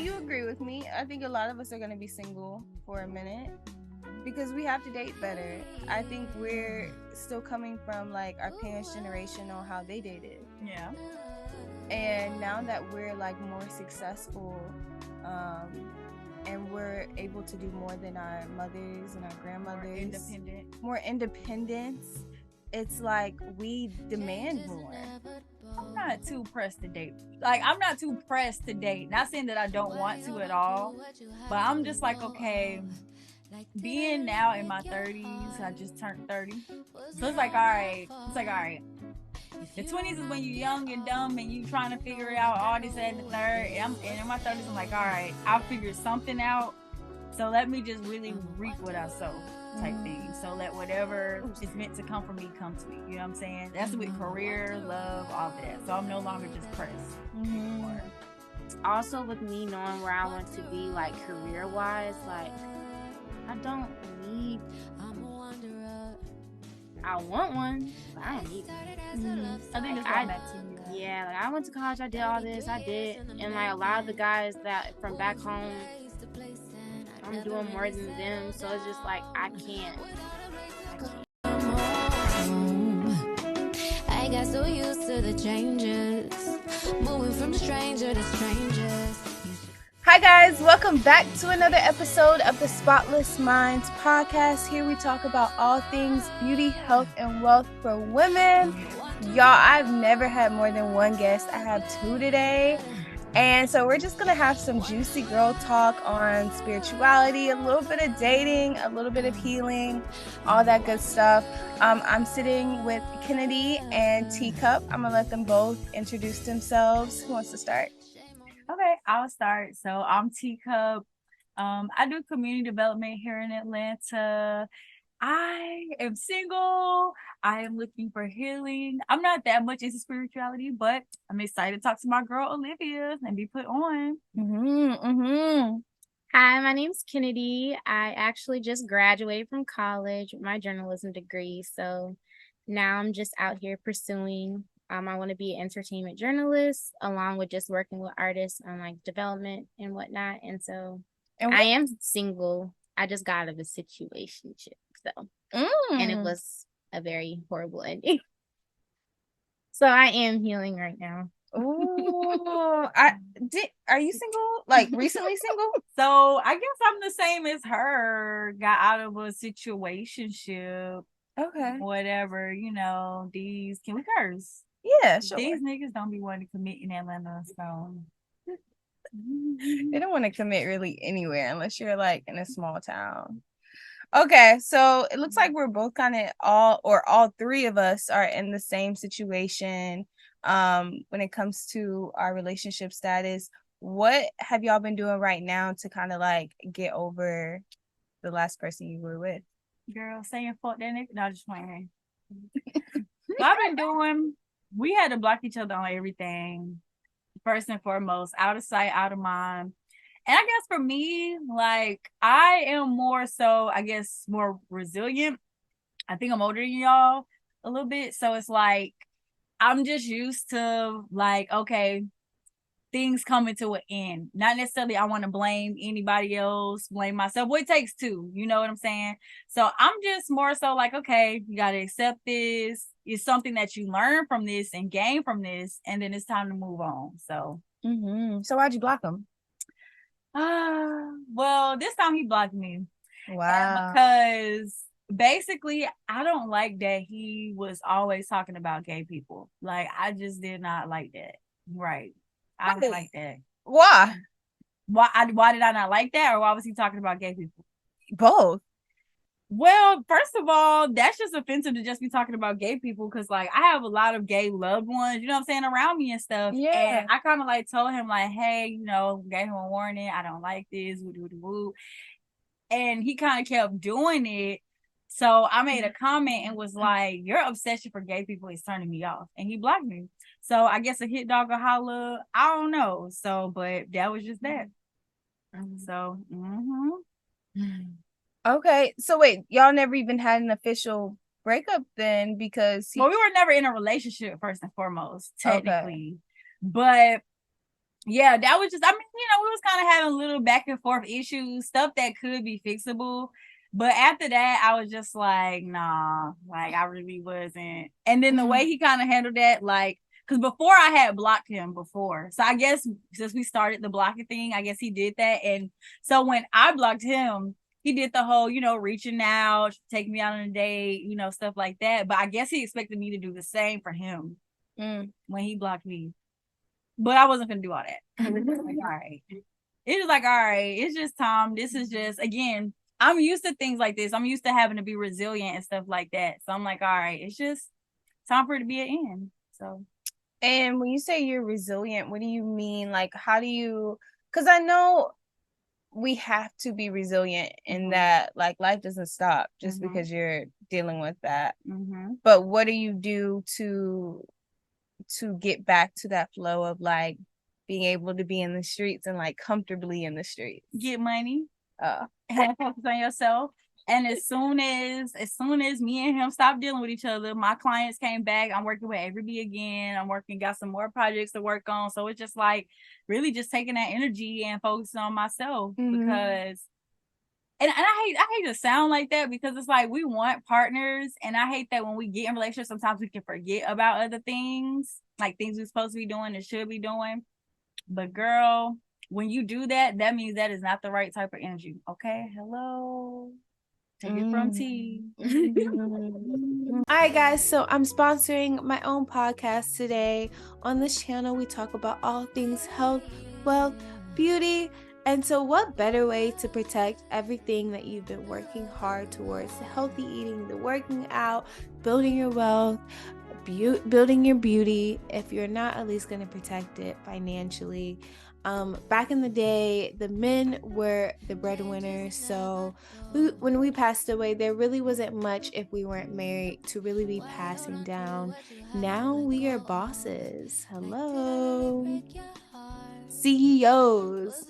you agree with me. I think a lot of us are going to be single for a minute because we have to date better. I think we're still coming from like our parents' generation on how they dated. Yeah. And now that we're like more successful, and we're able to do more than our mothers and our grandmothers, more independence, it's like we demand more. I'm not too pressed to date. Like, I'm not too pressed to date. Not saying that I don't want to at all, but I'm just like, okay, being now in my 30s, I just turned 30. So it's like, all right. The 20s is when you're young and dumb and you trying to figure out all this and the third. And in my 30s, I'm like, all right, I'll figure something out. So let me just really reap what I sow type thing. So let whatever is meant to come for me come to me. You know what I'm saying? That's with career, love, all that. So I'm no longer just pressed anymore. Also, with me knowing where I want to be, like career-wise, like I don't need. I want one, but I don't need one. I think it's like that too. Yeah, like I went to college, I did all this, and like a lot of the guys that from back home, I'm doing more than them, so it's just like I can't. I got so used to the changes, moving from stranger to stranger. Hi guys, welcome back to another episode of the Spotless Minds podcast. Here we talk about all things beauty, health, and wealth for women. Y'all, I've never had more than one guest. I have two today. And so we're just going to have some juicy girl talk on spirituality, a little bit of dating, a little bit of healing, all that good stuff. I'm sitting with Kennedy and Teacup. I'm going to let them both introduce themselves. Who wants to start? Okay, I'll start. So I'm Teacup. I do community development here in Atlanta. I am single. I am looking for healing. I'm not that much into spirituality, but I'm excited to talk to my girl Olivia and be put on. Hi, my name's Kennedy. I actually just graduated from college with my journalism degree. So now I'm just out here pursuing. I want to be an entertainment journalist along with just working with artists on like development and whatnot. And so I am single. I just got out of a situationship. So, and it was a very horrible ending. So I am healing right now. Ooh, are you single? Like recently single? So I guess I'm the same as her. Got out of a situationship. Okay. Whatever, can we curse? Yeah, sure. These niggas don't be wanting to commit in Atlanta, so they don't want to commit really anywhere unless you're like in a small town. Okay, so it looks like we're both kind of all three of us are in the same situation when it comes to our relationship status. What have y'all been doing right now to kind of like get over the last person you were with? Girl, saying fuck that nigga. No, just playing. What I've been doing, we had to block each other on everything. First and foremost, out of sight, out of mind. And I guess for me, like, I am more so, more resilient. I think I'm older than y'all a little bit. So it's like, I'm just used to, like, okay, things coming to an end. Not necessarily I want to blame anybody else, blame myself. Well, it takes two. You know what I'm saying? So I'm just more so like, okay, you got to accept this. It's something that you learn from this and gain from this. And then it's time to move on. So. So why'd you block him? Well, this time he blocked me. Wow. Because basically, I don't like that he was always talking about gay people. Like, I just did not like that. Right. I don't like that. Why? Why did I not like that? Or why was he talking about gay people? Both. Well, first of all, that's just offensive to just be talking about gay people because, like, I have a lot of gay loved ones, you know what I'm saying, around me and stuff. Yeah. And I kind of, like, told him, like, hey, gave him a warning. I don't like this. Woo. And he kind of kept doing it. So I made a comment and was like, your obsession for gay people is turning me off. And he blocked me. So I guess a hit dog or holla. I don't know. So, but that was just that. So, Okay, so wait, y'all never even had an official breakup then because well, we were never in a relationship first and foremost, technically. Okay. But yeah, that was just, I mean, we was kind of having a little back and forth issues, stuff that could be fixable. But after that, I was just like, nah, like I really wasn't. And then the way he kind of handled that, like, because before I had blocked him before. So I guess since we started the blocking thing, I guess he did that. And so when I blocked him, he did the whole, reaching out, taking me out on a date, stuff like that. But I guess he expected me to do the same for him when he blocked me. But I wasn't going to do all that. It was like, all right. It was like, all right, it's just time. This is just, again, I'm used to things like this. I'm used to having to be resilient and stuff like that. So I'm like, all right, it's just time for it to be an end. So. And when you say you're resilient, what do you mean? Like, how do you, because I know we have to be resilient in that, like, life doesn't stop just because you're dealing with that. But what do you do to get back to that flow of like being able to be in the streets and like comfortably in the streets? Get money. Have focus on yourself. And as soon as me and him stopped dealing with each other, my clients came back. I'm working with Every again. Got some more projects to work on. So it's just like really just taking that energy and focusing on myself because and I hate to sound like that because it's like we want partners, and I hate that when we get in relationships, sometimes we can forget about other things, like things we're supposed to be doing and should be doing. But girl, when you do that, that means that is not the right type of energy. Okay, hello. Take it from T. All right, guys, so I'm sponsoring my own podcast today. On this channel, we talk about all things health, wealth, beauty, and so what better way to protect everything that you've been working hard towards: the healthy eating, the working out, building your wealth, building your beauty, if you're not at least going to protect it financially. Back in the day, the men were the breadwinners, so when we passed away, there really wasn't much, if we weren't married, to really be passing down. Now we are bosses. Hello. CEOs.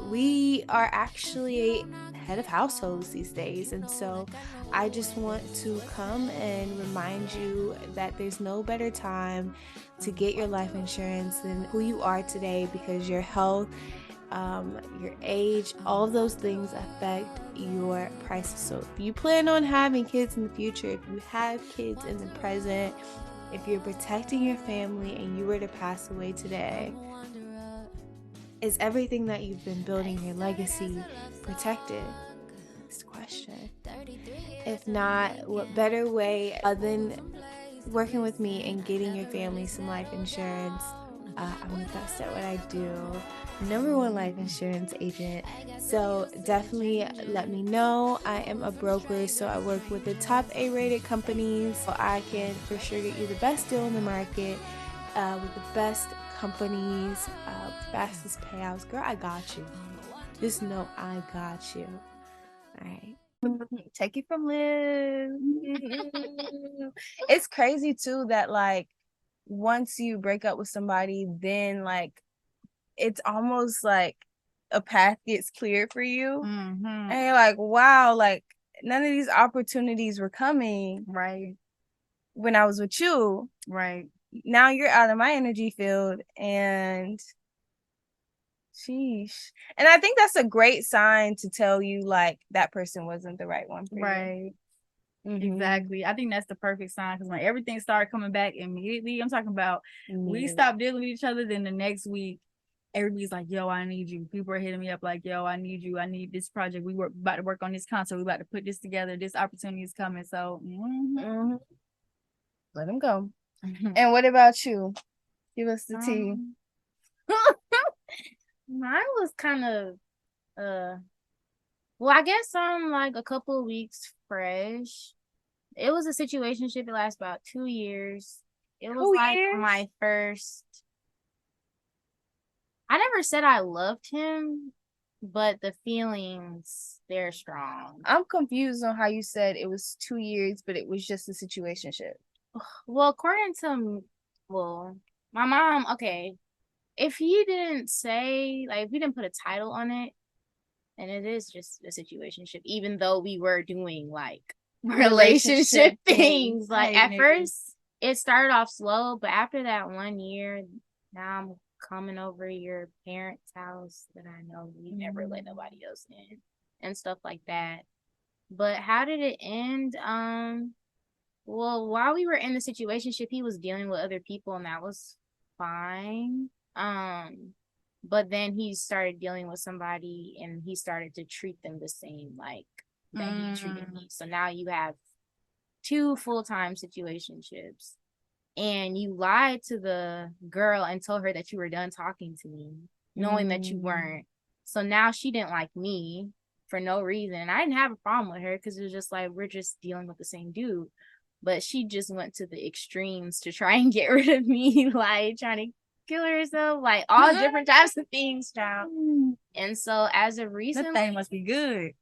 We are actually head of households these days, and so I just want to come and remind you that there's no better time to get your life insurance than who you are today, because your health, your age, all of those things affect your prices. So if you plan on having kids in the future, if you have kids in the present, if you're protecting your family and you were to pass away today, is everything that you've been building, your legacy, protected? Next question. If not, what better way than working with me and getting your family some life insurance? I'm the best at what I do. #1 life insurance agent. So definitely let me know. I am a broker, so I work with the top A-rated companies, so I can for sure get you the best deal in the market with the best companies, fastest payouts. Girl, I got you. Just know I got you. All right. Take it from Liz. It's crazy too that like once you break up with somebody, then like it's almost like a path gets cleared for you. And you're like, wow, like none of these opportunities were coming right when I was with you. Right. Now you're out of my energy field, and sheesh. And I think that's a great sign to tell you like that person wasn't the right one for you. Exactly. I think that's the perfect sign, because when everything started coming back immediately, I'm talking about we stopped dealing with each other, then the next week everybody's like, yo, I need you. People are hitting me up like, yo, I need you. I need this project. We were about to work on this concert. We about to put this together. This opportunity is coming. So let them go. And what about you? Give us the tea. Mine was kind of well, I guess I'm like a couple of weeks fresh. It was a situationship. It lasted about 2 years. It was like my first. I never said I loved him, but the feelings, they're strong. I'm confused on how you said it was 2 years, but it was just a situationship. Well, according to my mom, okay, if he didn't say, like, if he didn't put a title on it, and it is just a situationship, even though we were doing like relationship things. Like at first it started off slow, but after that 1 year, now I'm coming over your parents' house that I know you never let nobody else in and stuff like that. But how did it end? Well, while we were in the situationship, he was dealing with other people, and that was fine. But then he started dealing with somebody, and he started to treat them the same like that he treated me. So now you have 2 full-time situationships, and you lied to the girl and told her that you were done talking to me, knowing that you weren't. So now she didn't like me for no reason. I didn't have a problem with her because it was just like, we're just dealing with the same dude. But she just went to the extremes to try and get rid of me, like trying to kill herself, like all different types of things, child. And so as of recently, that thing must be good.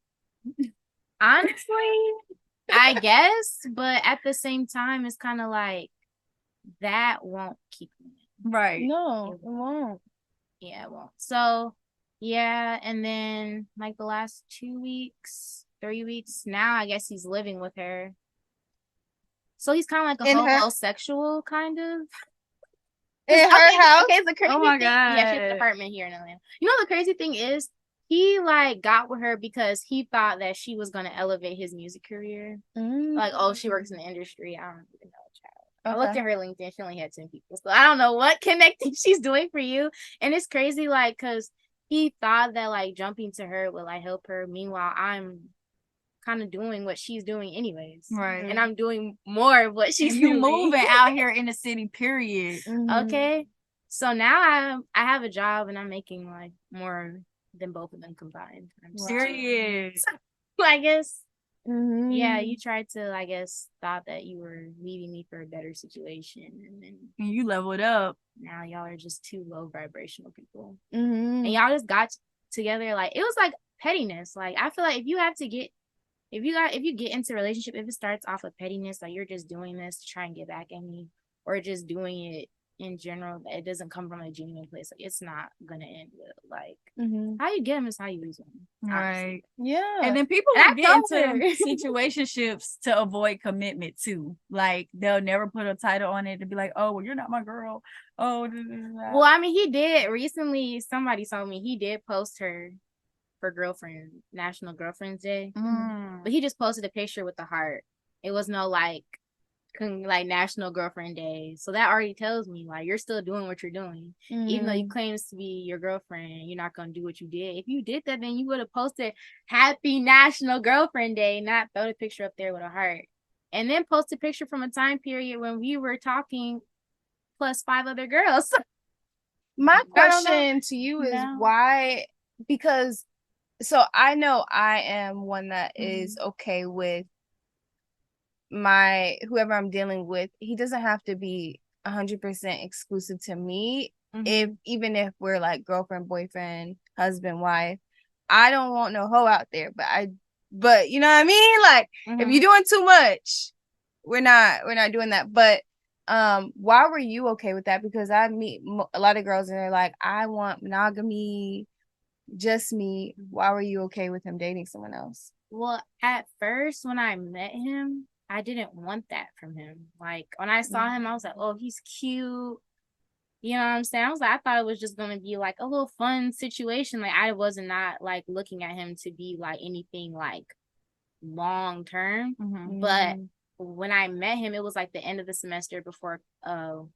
Honestly, I guess, but at the same time, it's kind of like that won't keep me. Right. No, it won't. Yeah, it won't. So, yeah, and then like the last 2 weeks, 3 weeks, now I guess he's living with her. So he's kind of like a homosexual, kind of. In her house? Okay, the crazy Oh my thing, God. yeah, she has an apartment here in Atlanta. You know, the crazy thing is, he like got with her because he thought that she was gonna elevate his music career. Like, oh, she works in the industry. I don't even know, child. I looked at her LinkedIn. She only had 10 people, so I don't know what connecting she's doing for you. And it's crazy, like, cause he thought that like jumping to her would like help her. Meanwhile, I'm kind of doing what she's doing anyways, Right. and I'm doing more of what she's You doing. moving out here in the city, period. Okay, so now I have a job and I'm making like more than both of them combined. Serious. I guess. Yeah, you tried to, I guess, thought that you were leaving me for a better situation, and then you leveled up. Now y'all are just 2 low vibrational people, and y'all just got together. Like, it was like pettiness. Like, I feel like if you get into a relationship, if it starts off with pettiness, like you're just doing this to try and get back at me, or just doing it in general, that it doesn't come from a genuine place, like it's not gonna end with like how you get them is how you lose them, right? Yeah. And then people will get into situationships to avoid commitment too. Like, they'll never put a title on it to be like, oh, well, you're not my girl. Oh, well, I mean, he did recently. Somebody told me he did post her for National Girlfriend's Day, but he just posted a picture with the heart. It was no like National Girlfriend Day. So that already tells me like you're still doing what you're doing. Even though you claim to be your girlfriend, you're not gonna do what you did. If you did that, then you would have posted Happy National Girlfriend Day, not throw the picture up there with a heart. And then post a picture from a time period when we were talking plus 5 other girls. My question to you is why, because so I know I am one that is okay with whoever I'm dealing with. He doesn't have to be 100% exclusive to me. Even if we're like girlfriend, boyfriend, husband, wife, I don't want no hoe out there. But you know what I mean? Like, if you're doing too much, we're not doing that. But why were you okay with that? Because I meet a lot of girls and they're like, I want monogamy, just me. Why were you okay with him dating someone else? Well, at first when I met him, I didn't want that from him. Like, when I saw him, I was like, oh, he's cute. You know what I'm saying? I thought it was just going to be like a little fun situation. Like, I was not like looking at him to be like anything like long term. But when I met him, it was like the end of the semester before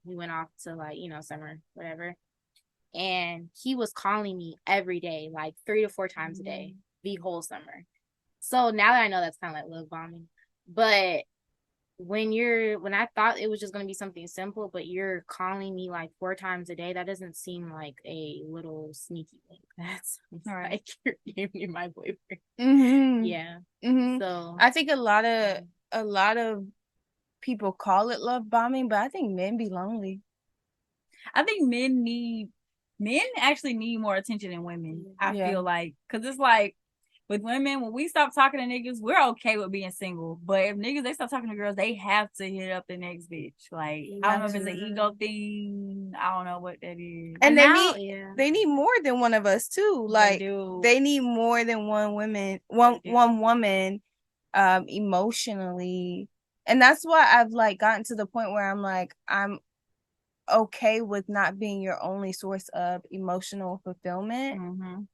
we went off to like, summer, whatever. And he was calling me every day, like 3 to 4 times a day, the whole summer. So now that I know, that's kind of like love bombing. But when I thought it was just going to be something simple, but you're calling me like 4 times a day, that doesn't seem like a little sneaky thing. That's like you're my boyfriend. Yeah. So I think a lot of people call it love bombing, but I think men be lonely. I think men actually need more attention than women. I feel like, because it's like, with women, when we stop talking to niggas, we're okay with being single. But if niggas, they start talking to girls, they have to hit up the next bitch. Like, I don't know if it's an ego thing. I don't know what that is. And they need more than one of us too. Like, they need more than one woman emotionally. And that's why I've like gotten to the point where I'm like, I'm okay with not being your only source of emotional fulfillment.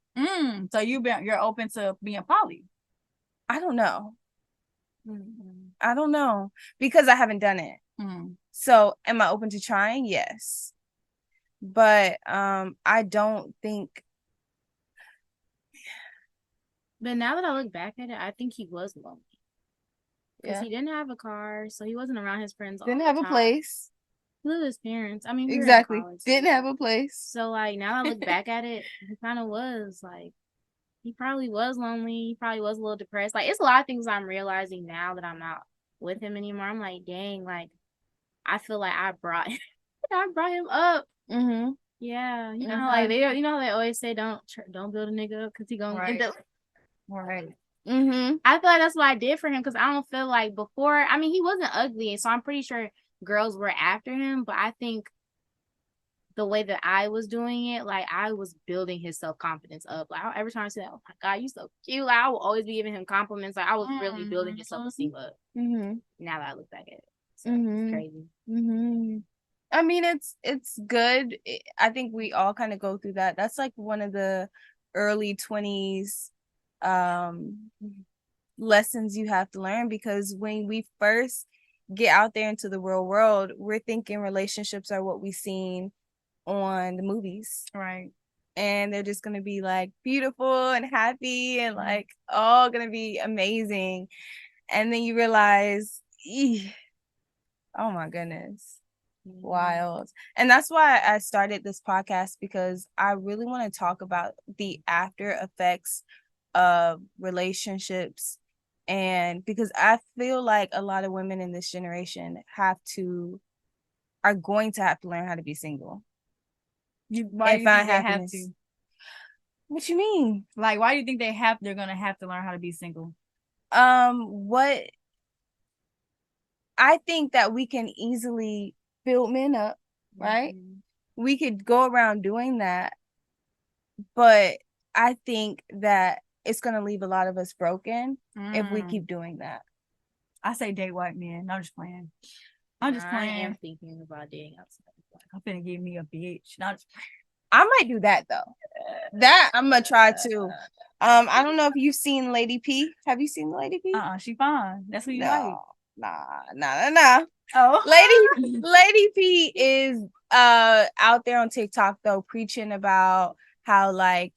So you're open to being poly? I don't know. I don't know because I haven't done it. So am I open to trying? Yes. But I don't think. But now that I look back at it, I think he was lonely. Because he didn't have a car, so he wasn't around his friends all the time. Didn't have a place. He lived with his parents. I mean, exactly. We were in college, Didn't have a place. So, like, now that I look back at it, he kind of was, like, he probably was lonely. He probably was a little depressed. Like, it's a lot of things I'm realizing now that I'm not with him anymore. I'm like, dang, like, I feel like I brought him up. Yeah, you know, like they always say, don't build a nigga up because he gonna end up. Right. I feel like that's what I did for him because I don't feel like before. I mean, he wasn't ugly, so I'm pretty sure girls were after him. But I think the way that I was doing it, like I was building his self-confidence up. Like every time I say, "Oh my God, you so cute," like I will always be giving him compliments. Like I was really building his self-esteem up. Now that I look back at it, so it's crazy. I mean, it's good. I think we all kind of go through that. That's like one of the early 20s lessons you have to learn, because when we first get out there into the real world, we're thinking relationships are what we've seen on the movies, right? And they're just gonna be like beautiful and happy and like all gonna be amazing, and then you realize, oh my goodness, wild. And that's why I started this podcast, because I really want to talk about the after effects of relationships. And because I feel like a lot of women in this generation are going to have to learn how to be single. Why do you think they have to? What you mean? Like, why do you think they're gonna have to learn how to be single? What I think that we can easily build men up, right? We could go around doing that, but I think that it's gonna leave a lot of us broken if we keep doing that. I say date white men. I'm just playing. I am thinking about dating outside. I'm finna give me a bitch. I might do that though. That I'm gonna try too. I don't know if you've seen Lady P. Have you seen Lady P? She fine. That's who you like. Nah. Oh, Lady P is out there on TikTok though, preaching about how like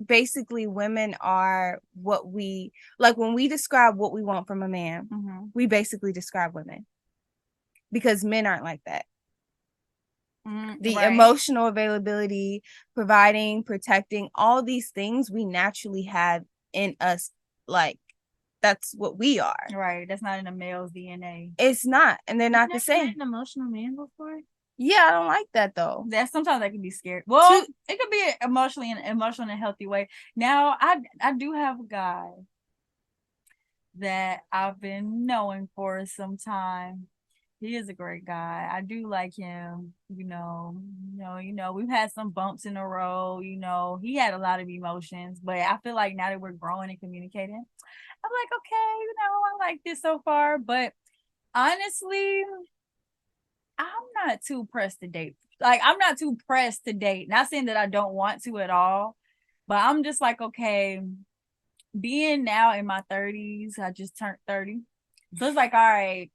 basically women are what we like. When we describe what we want from a man, we basically describe women, because men aren't like that. The emotional availability, providing, protecting, all these things we naturally have in us. Like, that's what we are. Right. That's not in a male's DNA. It's not. And they're not the same. An emotional man before? Yeah, I don't like that though. Sometimes that can be scary. Well, it could be emotionally in a healthy way. Now, I do have a guy that I've been knowing for some time. He is a great guy. I do like him. You know, we've had some bumps in the road. You know, he had a lot of emotions, but I feel like now that we're growing and communicating, I'm like, okay, I like this so far. But honestly, I'm not too pressed to date. Like, I'm not too pressed to date. Not saying that I don't want to at all, but I'm just like, okay, being now in my 30s, I just turned 30. So it's like, all right.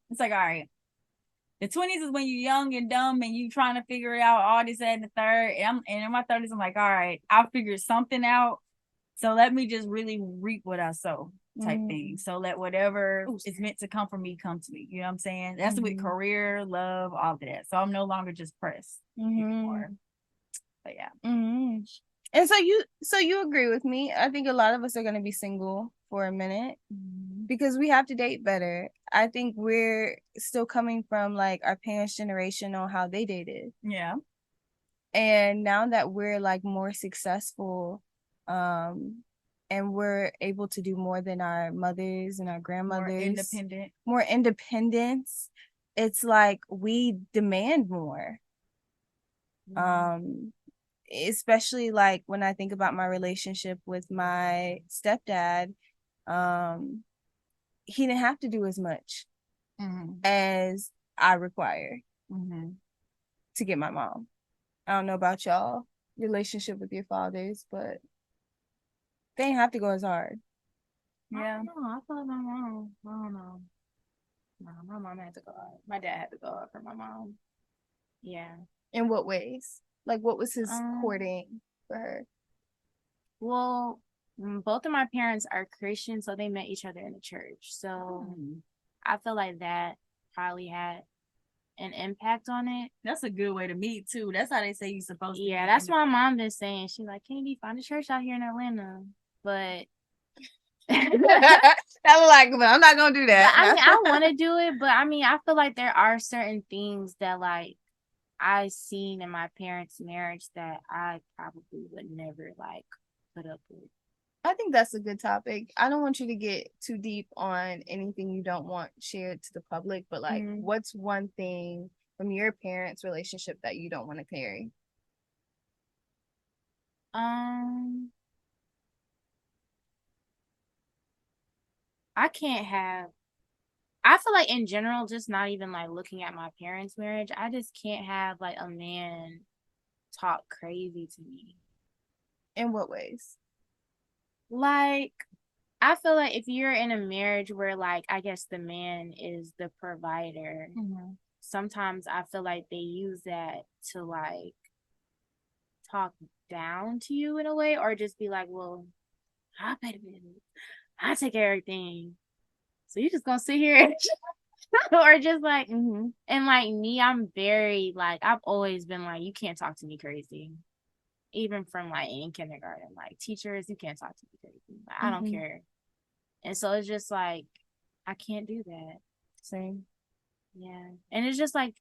The 20s is when you're young and dumb and you trying to figure it out all this, that, and the third. And in my 30s, I'm like, all right, I'll figure something out. So let me just really reap what I sow, type thing. So let whatever is meant to come from me come to me. You know what I'm saying? That's with career, love, all of that. So I'm no longer just pressed anymore. But yeah. And so you agree with me. I think a lot of us are going to be single for a minute because we have to date better. I think we're still coming from like our parents' generation on how they dated. Yeah. And now that we're like more successful, and we're able to do more than our mothers and our grandmothers, more independence, it's like we demand more. Especially like when I think about my relationship with my stepdad, he didn't have to do as much as I require Mm-hmm. to get my mom. I don't know about y'all relationship with your fathers, but they ain't have to go as hard. Yeah. I feel like my mom. I don't know. No, my mom had to go out. My dad had to go out for my mom. Yeah. In what ways? Like, what was his courting for her? Well, both of my parents are Christian, so they met each other in the church. So I feel like that probably had an impact on it. That's a good way to meet too. That's how they say you're supposed to. Yeah, that's what my mom been saying. She's like, Kennedy, find a church out here in Atlanta. But I'm not gonna do that. I mean, I want to do it, but I mean, I feel like there are certain things that like I seen in my parents' marriage that I probably would never like put up with. I think that's a good topic. I don't want you to get too deep on anything you don't want shared to the public, but like, what's one thing from your parents' relationship that you don't want to carry? I feel like in general, just not even like looking at my parents' marriage, I just can't have like a man talk crazy to me. In what ways? Like, I feel like if you're in a marriage where like, I guess the man is the provider, sometimes I feel like they use that to like talk down to you in a way, or just be like, well, I pay the bills. I take care of everything. So you just gonna sit here or just like, and like me, I'm very like, I've always been like, you can't talk to me crazy. Even from like in kindergarten, like teachers, you can't talk to me crazy. Like, I don't care. And so it's just like, I can't do that. Same. Yeah. And it's just like,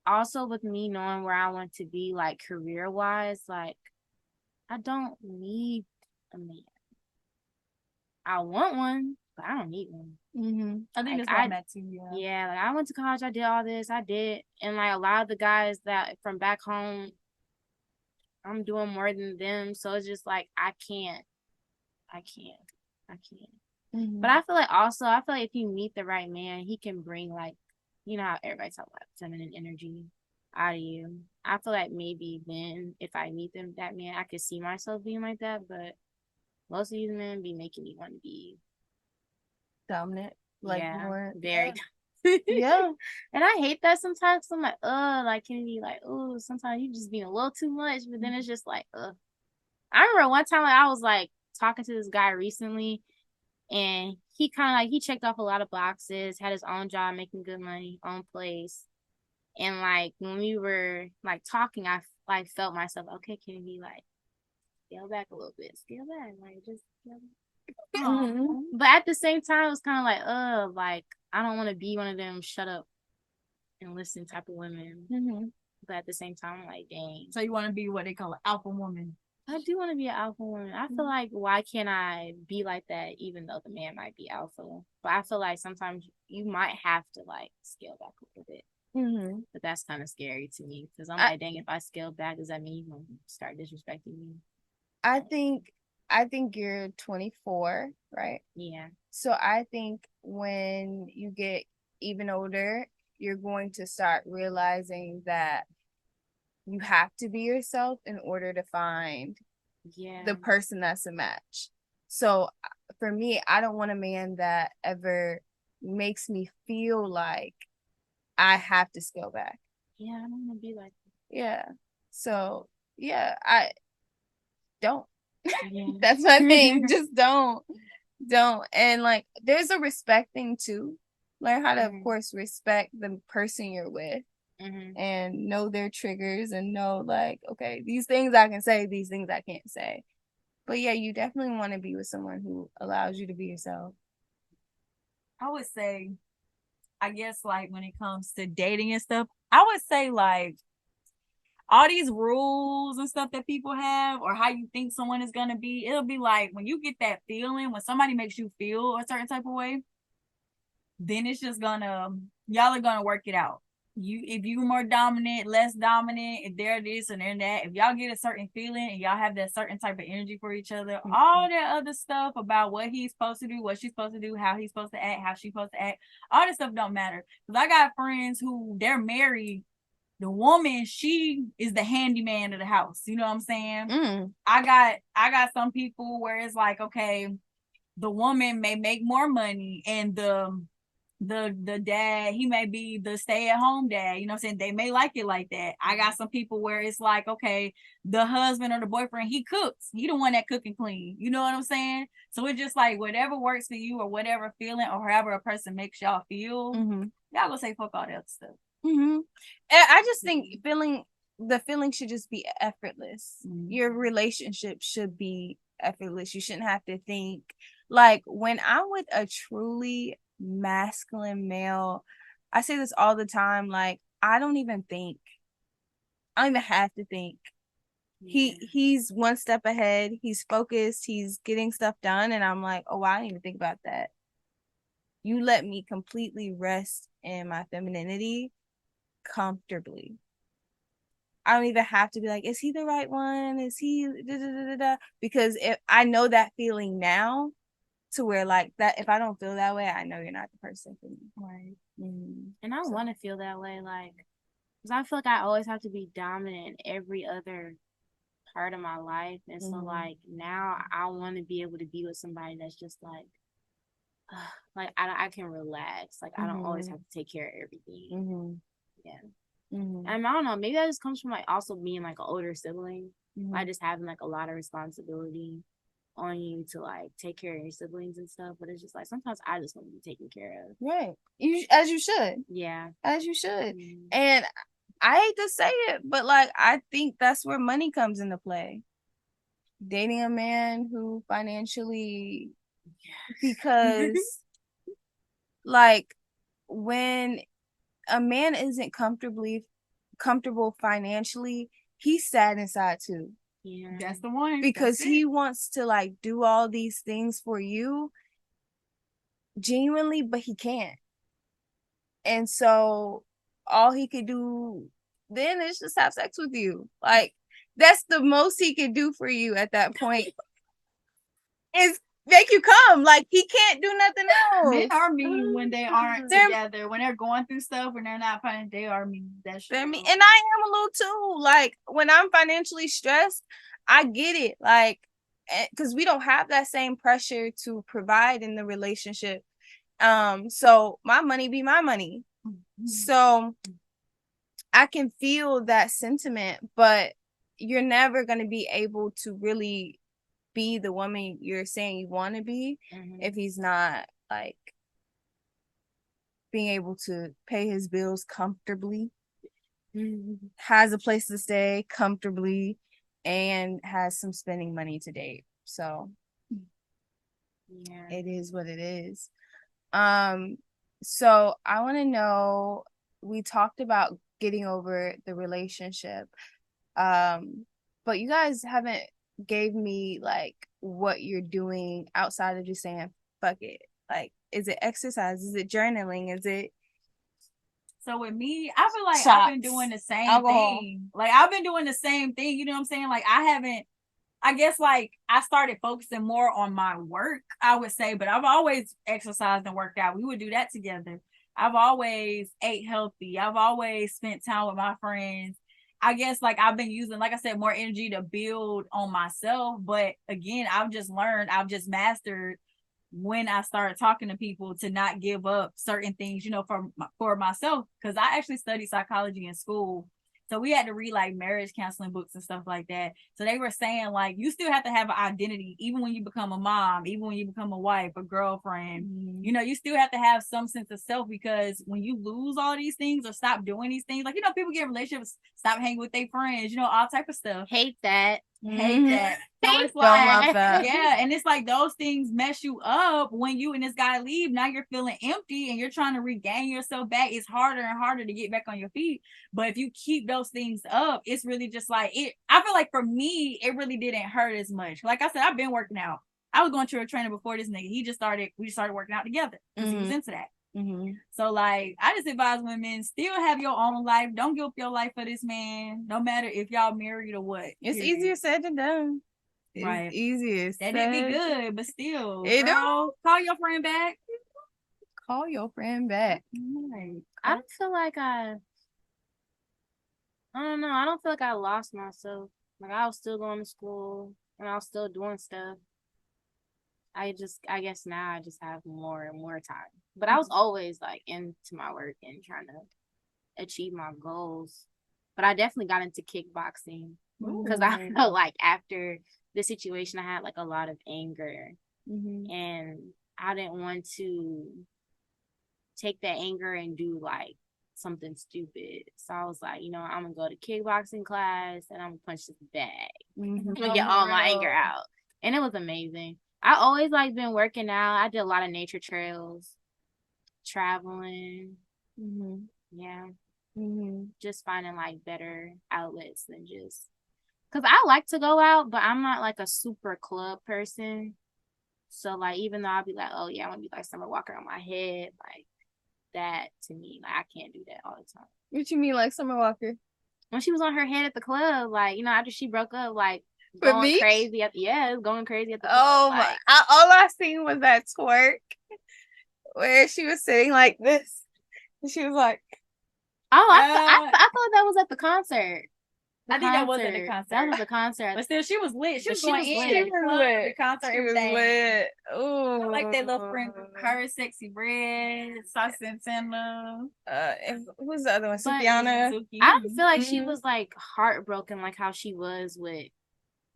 also with me knowing where I want to be, like career wise, like I don't need a man. I want one, but I don't need one. I think like, that's what I'm at too. Yeah, like I went to college, I did all this, I did, and like a lot of the guys that from back home, I'm doing more than them, so it's just like I can't. But I feel like if you meet the right man, he can bring like, you know how everybody talk about feminine energy out of you. I feel like maybe then if I meet that man, I could see myself being like that, but most of these men be making me want to be dominant, like more very yeah. And I hate that sometimes. I'm like, like can be like, oh, sometimes you just being a little too much, but then it's just like, I remember one time like, I was like talking to this guy recently, and he kind of like he checked off a lot of boxes, had his own job, making good money, own place, and like when we were like talking, I like felt myself, okay, can you like scale back a little bit, like just scale back. But at the same time, it was kind of like I don't want to be one of them shut up and listen type of women. But at the same time, I'm like, dang. So you want to be what they call an alpha woman? I do want to be an alpha woman. I feel like, why can't I be like that even though the man might be alpha? But I feel like sometimes you might have to like scale back a little bit. But that's kind of scary to me because I'm like, dang, if I scale back, does that mean you're going to start disrespecting me? I think you're 24, right? Yeah. So I think when you get even older, you're going to start realizing that you have to be yourself in order to find the person that's a match. So for me, I don't want a man that ever makes me feel like I have to scale back. Yeah, I don't want to be like that. Yeah. So yeah, I don't. That's my thing. Just don't. And like there's a respect thing too. Learn how to of course respect the person you're with. And know their triggers and know like, okay, these things I can say, these things I can't say. But yeah, you definitely want to be with someone who allows you to be yourself. I would say, I guess like when it comes to dating and stuff, I would say like all these rules and stuff that people have or how you think someone is going to be, it'll be like when you get that feeling, when somebody makes you feel a certain type of way, then it's just y'all are gonna work it out. if you more dominant, less dominant, if they're this and they're that, if y'all get a certain feeling and y'all have that certain type of energy for each other, all that other stuff about what he's supposed to do, what she's supposed to do, how he's supposed to act, how she's supposed to act, all that stuff don't matter. Because I got friends who they're married. The woman, she is the handyman of the house. You know what I'm saying? I got some people where it's like, okay, the woman may make more money and the dad, he may be the stay-at-home dad, you know what I'm saying? They may like it like that. I got some people where it's like, okay, the husband or the boyfriend, he cooks. He the one that cook and clean. You know what I'm saying? So it's just like whatever works for you or whatever feeling or however a person makes y'all feel, y'all gonna say fuck all that other stuff. And I just think the feeling should just be effortless. Your relationship should be effortless. You shouldn't have to think. Like when I'm with a truly masculine male, I say this all the time, like I don't even have to think. He's one step ahead, he's focused, he's getting stuff done, and I'm like, oh, I didn't even think about that. You let me completely rest in my femininity comfortably. I don't even have to be like, is he the right one? Is he because if I know that feeling now, to where like that, if I don't feel that way, I know you're not the person for me. Right. And I want to feel that way, like, because I feel like I always have to be dominant in every other part of my life. And so like now I want to be able to be with somebody that's just like I can relax. Like I don't always have to take care of everything. And I don't know, maybe that just comes from like also being like an older sibling. Like just having like a lot of responsibility on you to like take care of your siblings and stuff. But it's just like sometimes I just want to be taken care of. Right. As you should. Yeah. As you should. And I hate to say it, but like I think that's where money comes into play. Dating a man who financially, because like when a man isn't comfortable financially, he's sad inside too. Yeah, that's the one. Because he wants to like do all these things for you genuinely, but he can't. And so all he could do then is just have sex with you. Like that's the most he could do for you at that point. Is make you come. Like he can't do nothing else. Men are mean when they aren't together. When they're going through stuff, when they're not finding, they are mean. That's true. And I am a little too. Like when I'm financially stressed, I get it. Like because we don't have that same pressure to provide in the relationship. So my money be my money. So I can feel that sentiment, but you're never going to be able to really be the woman you're saying you want to be if he's not like being able to pay his bills comfortably, has a place to stay comfortably, and has some spending money to date. So it is what it is. So I want to know, we talked about getting over the relationship, but you guys haven't gave me like what you're doing outside of just saying fuck it. Like, is it exercise? Is it journaling? Is it? So with me, I feel like I've been doing the same thing. Like I've been doing the same thing. You know what I'm saying? Like I guess like I started focusing more on my work, I would say, but I've always exercised and worked out. We would do that together. I've always ate healthy. I've always spent time with my friends. I guess like I've been using, like I said, more energy to build on myself. But again, I've just mastered when I started talking to people to not give up certain things, you know, for myself. Because I actually studied psychology in school. So we had to read like marriage counseling books and stuff like that. So they were saying like, you still have to have an identity, even when you become a mom, even when you become a wife, a girlfriend, you know, you still have to have some sense of self, because when you lose all these things or stop doing these things, like, you know, people get in relationships, stop hanging with their friends, you know, all type of stuff. Hate that. So it's like, yeah, and it's like those things mess you up when you and this guy leave. Now you're feeling empty and you're trying to regain yourself back. It's harder and harder to get back on your feet. But if you keep those things up, it's really just like it. I feel like for me, it really didn't hurt as much. Like I said, I've been working out. I was going to a trainer before this nigga. We just started working out together because he was into that. So, like, I just advise women, still have your own life. Don't give up your life for this man, no matter if y'all married or what. It's easier said than done. Right. It's easier said. That'd be good, but still, It girl, call your friend back. Call your friend back. Right. I don't feel like I don't know. I don't feel like I lost myself. Like, I was still going to school and I was still doing stuff. I guess now I just have more and more time. But I was always like into my work and trying to achieve my goals. But I definitely got into kickboxing because I felt like after the situation, I had like a lot of anger and I didn't want to take that anger and do like something stupid. So I was like, you know, I'm gonna go to kickboxing class and I'm gonna punch this bag. I'm gonna get all my anger out. And it was amazing. I always like been working out. I did a lot of nature trails, traveling. Yeah. Just finding like better outlets than just because I like to go out, but I'm not like a super club person. So like even though I'll be like, oh yeah, I want to be like Summer Walker on my head, like that to me, like I can't do that all the time. What you mean, like Summer Walker? When she was on her head at the club, like, you know, after she broke up, like going crazy at going crazy at the club. Oh like, my! All I seen was that twerk where she was sitting like this, and she was like, "Oh, I thought that was at the concert." I think that was at the concert. That was the concert. But still, she was lit. She was lit. The concert, she was lit. Ooh, I like that little friend of her, Sexy Red, Sauce Santana. Who's the other one? Sukiana. I don't feel like she was like heartbroken like how she was with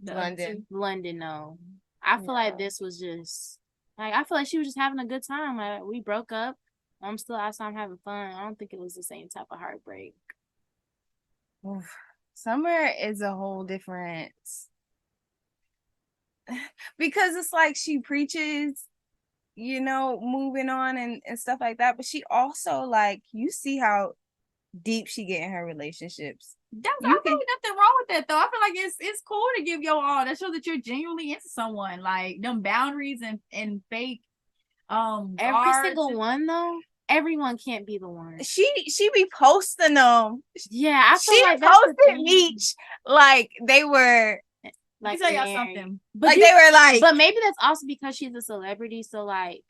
London. No, I feel like this was just like I feel like she was just having a good time. Like we broke up. I'm still outside. I'm having fun. I don't think it was the same type of heartbreak. Oof. Summer is a whole different because it's like she preaches, you know, moving on and stuff like that. But she also like you see how deep she get in her relationships. I feel like nothing wrong with that though. I feel like it's cool to give your all. That shows that you're genuinely into someone. Like them boundaries and fake every single one though. Everyone can't be the one. She be posting them. Yeah, I feel she like posted Meech like they were. Like, tell y'all something, but like they were like. But maybe that's also because she's a celebrity, so like,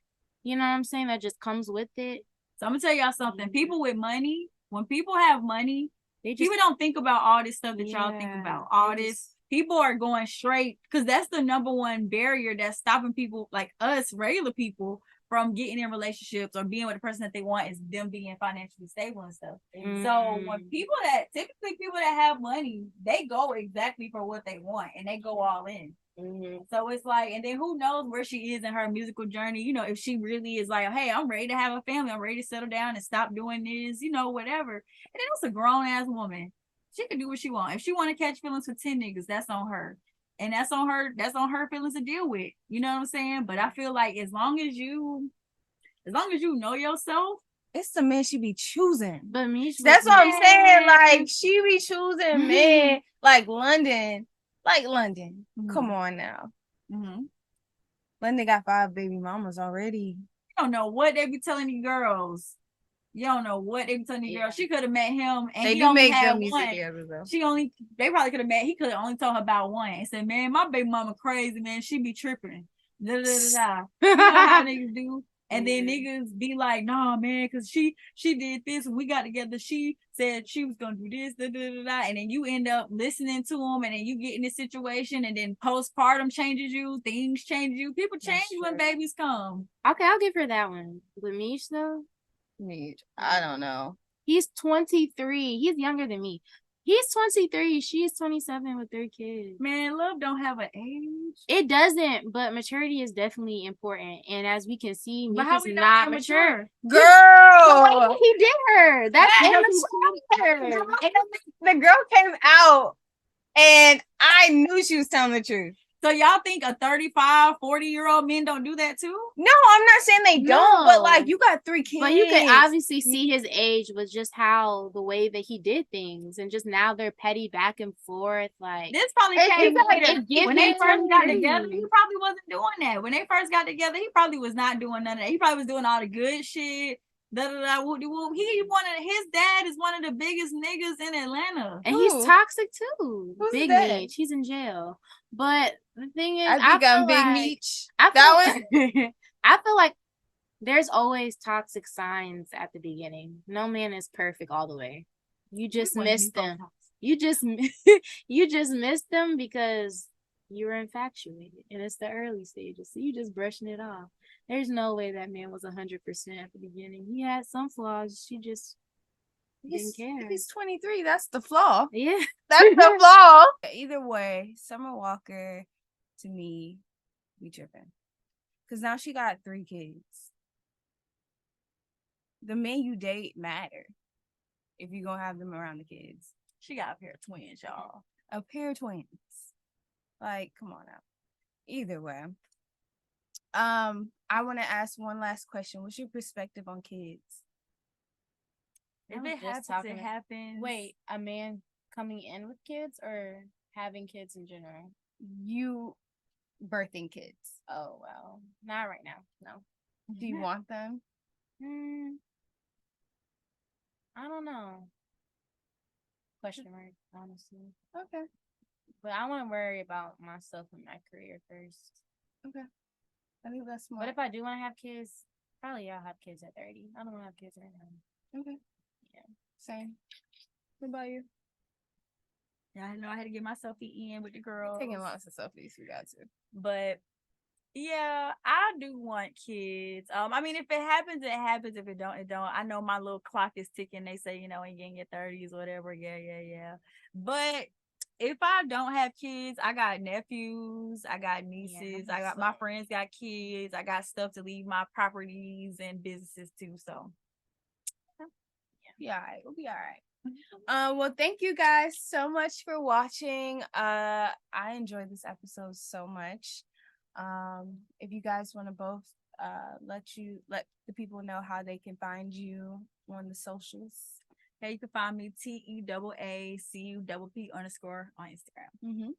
you know what I'm saying? That just comes with it. So I'm gonna tell y'all something. People with money, when people have money, people don't think about all this stuff that y'all think about. All this. People are going straight because that's the number one barrier that's stopping people like us, regular people, from getting in relationships or being with the person that they want is them being financially stable and stuff. So when people that have money, they go exactly for what they want and they go all in. So it's like, and then who knows where she is in her musical journey, you know, if she really is like, hey, I'm ready to have a family, I'm ready to settle down and stop doing this, you know, whatever. And then it's a grown ass woman. She can do what she wants. If she want to catch feelings for 10 niggas, that's on her. And that's on her feelings to deal with. You know what I'm saying? But I feel like as long as you know yourself, it's the man she be choosing. But me, that's what I'm saying. Like she be choosing men like London. Like London. Come on now. London got 5 baby mamas already. You don't know what they be telling you girls. You don't know what they be telling you girls. She could have met him and he only had one. They probably could have met. He could have only told her about one and said, "Man, my baby mama crazy, man. She be tripping." Da da da da. You know how niggas do. And then niggas be like, "Nah, man, because she did this when we got together. She said she was gonna do this, da da da da." And then you end up listening to them, and then you get in this situation, and then postpartum changes you, things change you. People change when babies come. Okay, I'll give her that one. But Mish though, I don't know. He's 23. He's younger than me. He's 23. She's 27 with 3 kids. Man, love don't have an age. It doesn't, but maturity is definitely important. And as we can see, Meek is not mature. Girl, he did her. That's immature. The girl came out, and I knew she was telling the truth. So y'all think a 35, 40-year-old men don't do that too? No, I'm not saying they don't, but like you got 3 kids. But you can obviously see his age was just how the way that he did things, and just now they're petty back and forth. Like this probably came later. When they first got together, he probably wasn't doing that. When they first got together, he probably was not doing none of that. He probably was doing all the good shit. His dad is one of the biggest niggas in Atlanta. And he's toxic too. Who's Big that? Meech. He's in jail. But the thing is, I think I'm Big like, Meech. I feel like there's always toxic signs at the beginning. No man is perfect all the way. You just missed them. You just missed them because you were infatuated, and it's the early stages. So you just brushing it off. There's no way that man was 100% at the beginning. He had some flaws. She just didn't care. He's 23. That's the flaw. Yeah, that's the flaw. Either way, Summer Walker, to me, we tripping. Because now she got 3 kids. The men you date matter if you're going to have them around the kids. She got a pair of twins, y'all. A pair of twins. Like, come on now. Either way. I want to ask one last question. What's your perspective on kids? If it happens, it happens. Wait, a man coming in with kids or having kids in general? You birthing kids. Oh, well, not right now. No. Do you want them? I don't know. Question mark, honestly. Okay. But I want to worry about myself and my career first. Okay. I think that's smart. But if I do want to have kids, probably I'll have kids at 30. I don't want to have kids right now. Okay. Yeah. Same. What about you? Yeah, I know I had to get my selfie in with the girls. Taking lots of selfies, we got to. But yeah, I do want kids. I mean, if it happens, it happens. If it don't, it don't. I know my little clock is ticking. They say, you know, you get in your 30s or whatever. Yeah. But if I don't have kids, I got nephews, I got nieces, I got my friends got kids, I got stuff to leave my properties and businesses too. So yeah, we'll be all right. Well, thank you guys so much for watching. I enjoyed this episode so much. If you guys want to both let the people know how they can find you on the socials. Yeah, you can find me TEAACUPP_ on Instagram. Mm-hmm.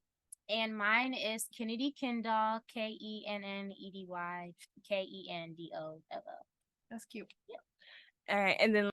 And mine is Kennedy Kendall, KENNEDY KENDOLL. That's cute. Yep. All right, and then